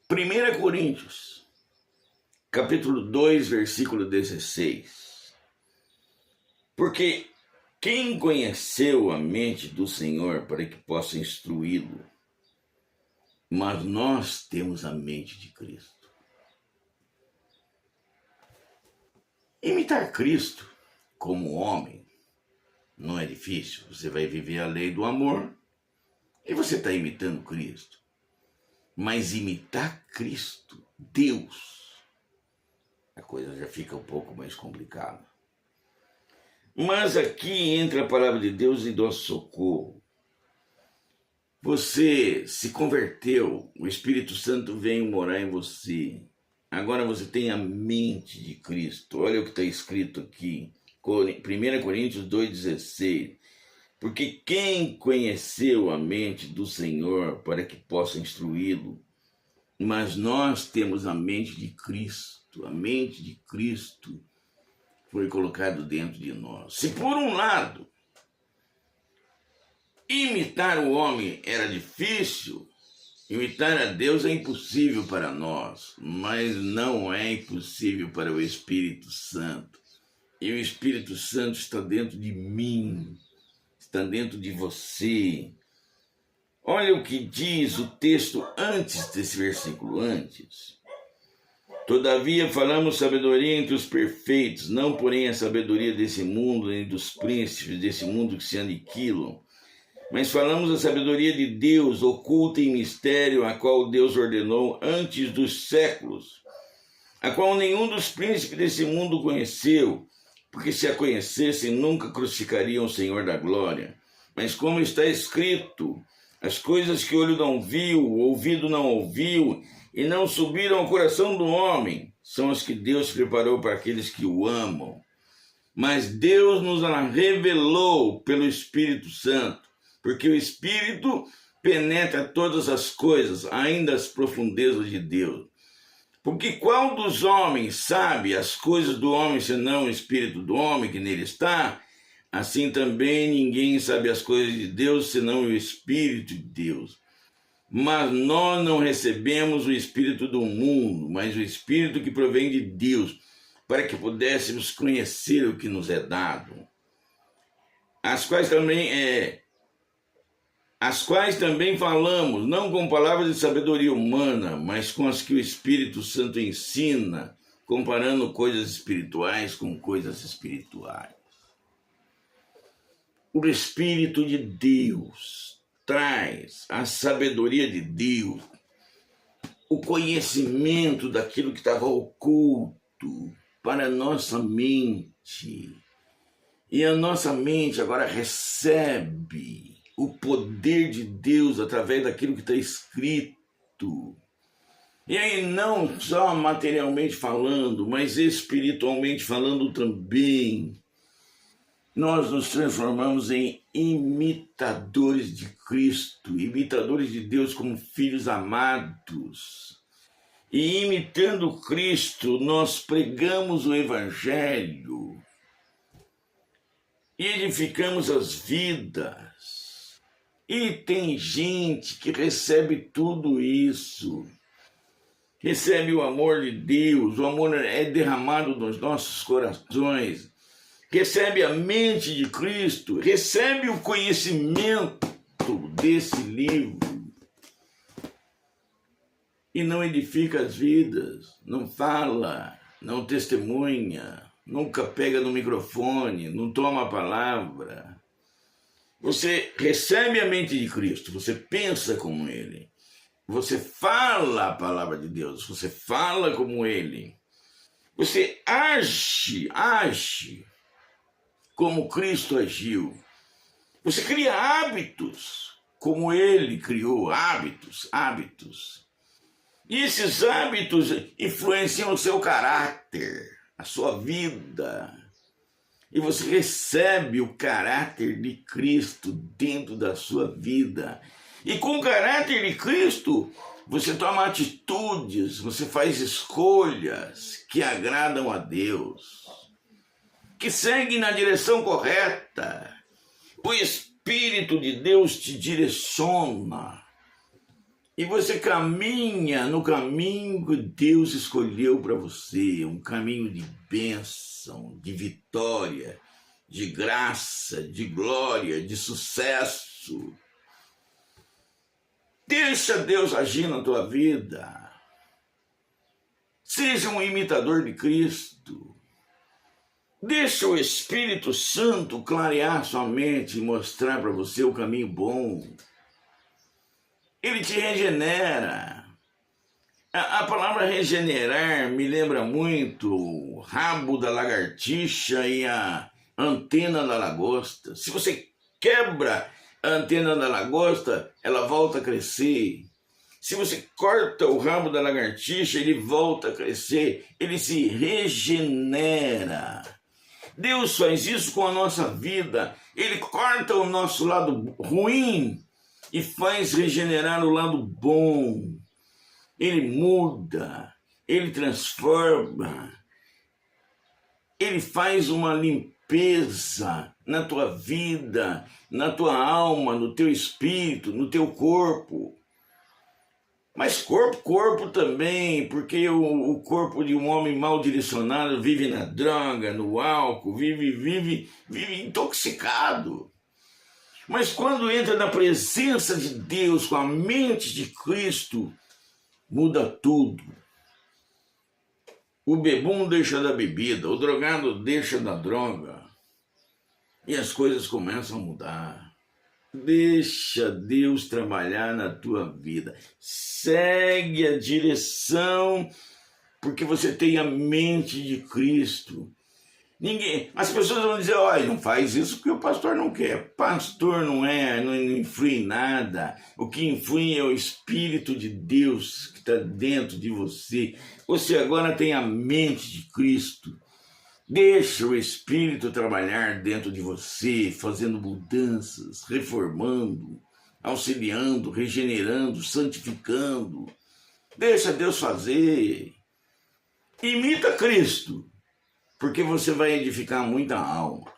1 Coríntios, capítulo 2, versículo 16. Porque quem conheceu a mente do Senhor para que possa instruí-lo? Mas nós temos a mente de Cristo. Imitar Cristo como homem não é difícil. Você vai viver a lei do amor e você está imitando Cristo. Mas imitar Cristo, Deus, a coisa já fica um pouco mais complicada. Mas aqui entra a palavra de Deus em nosso socorro. Você se converteu, o Espírito Santo veio morar em você. Agora você tem a mente de Cristo. Olha o que está escrito aqui, 1 Coríntios 2,16. Porque quem conheceu a mente do Senhor para que possa instruí-lo? Mas nós temos a mente de Cristo. A mente de Cristo foi colocado dentro de nós. Se por um lado imitar o homem era difícil, imitar a Deus é impossível para nós, mas não é impossível para o Espírito Santo. E o Espírito Santo está dentro de mim, está dentro de você. Olha o que diz o texto antes desse versículo, antes. Todavia falamos sabedoria entre os perfeitos, não porém a sabedoria desse mundo, nem dos príncipes desse mundo que se aniquilam. Mas falamos a sabedoria de Deus, oculta em mistério, a qual Deus ordenou antes dos séculos, a qual nenhum dos príncipes desse mundo conheceu, porque se a conhecessem nunca crucificariam o Senhor da glória. Mas como está escrito, as coisas que o olho não viu, o ouvido não ouviu, e não subiram ao coração do homem, são as que Deus preparou para aqueles que o amam. Mas Deus nos revelou pelo Espírito Santo, porque o Espírito penetra todas as coisas, ainda as profundezas de Deus. Porque qual dos homens sabe as coisas do homem, senão o Espírito do homem que nele está? Assim também ninguém sabe as coisas de Deus, senão o Espírito de Deus. Mas nós não recebemos o Espírito do mundo, mas o Espírito que provém de Deus, para que pudéssemos conhecer o que nos é dado. As quais também falamos, não com palavras de sabedoria humana, mas com as que o Espírito Santo ensina, comparando coisas espirituais com coisas espirituais. O Espírito de Deus traz a sabedoria de Deus, o conhecimento daquilo que estava oculto para a nossa mente. E a nossa mente agora recebe o poder de Deus através daquilo que está escrito. E aí não só materialmente falando, mas espiritualmente falando também. Nós nos transformamos em imitadores de Cristo, imitadores de Deus como filhos amados. E imitando Cristo, nós pregamos o Evangelho e edificamos as vidas. E tem gente que recebe tudo isso, recebe o amor de Deus, o amor é derramado nos nossos corações, recebe a mente de Cristo, recebe o conhecimento desse livro e não edifica as vidas, não fala, não testemunha, nunca pega no microfone, não toma a palavra. Você recebe a mente de Cristo, você pensa como Ele, você fala a palavra de Deus, você fala como Ele, você age como Cristo agiu. Você cria hábitos como Ele criou, hábitos. E esses hábitos influenciam o seu caráter, a sua vida. E você recebe o caráter de Cristo dentro da sua vida. E com o caráter de Cristo, você toma atitudes, você faz escolhas que agradam a Deus, que seguem na direção correta. O Espírito de Deus te direciona. E você caminha no caminho que Deus escolheu para você, um caminho de bênção, de vitória, de graça, de glória, de sucesso. Deixa Deus agir na tua vida. Seja um imitador de Cristo. Deixa o Espírito Santo clarear sua mente e mostrar para você o caminho bom. Ele te regenera. A palavra regenerar me lembra muito o rabo da lagartixa e a antena da lagosta. Se você quebra a antena da lagosta, ela volta a crescer. Se você corta o rabo da lagartixa, ele volta a crescer. Ele se regenera. Deus faz isso com a nossa vida. Ele corta o nosso lado ruim e faz regenerar o lado bom. Ele muda, ele transforma, ele faz uma limpeza na tua vida, na tua alma, no teu espírito, no teu corpo. Mas corpo também, porque o corpo de um homem mal direcionado vive na droga, no álcool, vive intoxicado. Mas quando entra na presença de Deus, com a mente de Cristo, muda tudo. O bebum deixa da bebida, o drogado deixa da droga. E as coisas começam a mudar. Deixa Deus trabalhar na tua vida. Segue a direção, porque você tem a mente de Cristo. As pessoas vão dizer, olha, não faz isso porque o pastor não quer. Pastor não influi em nada. O que influi é o Espírito de Deus que está dentro de você. Você agora tem a mente de Cristo. Deixa o Espírito trabalhar dentro de você, fazendo mudanças, reformando, auxiliando, regenerando, santificando. Deixa Deus fazer. Imita Cristo. Porque você vai edificar muita alma.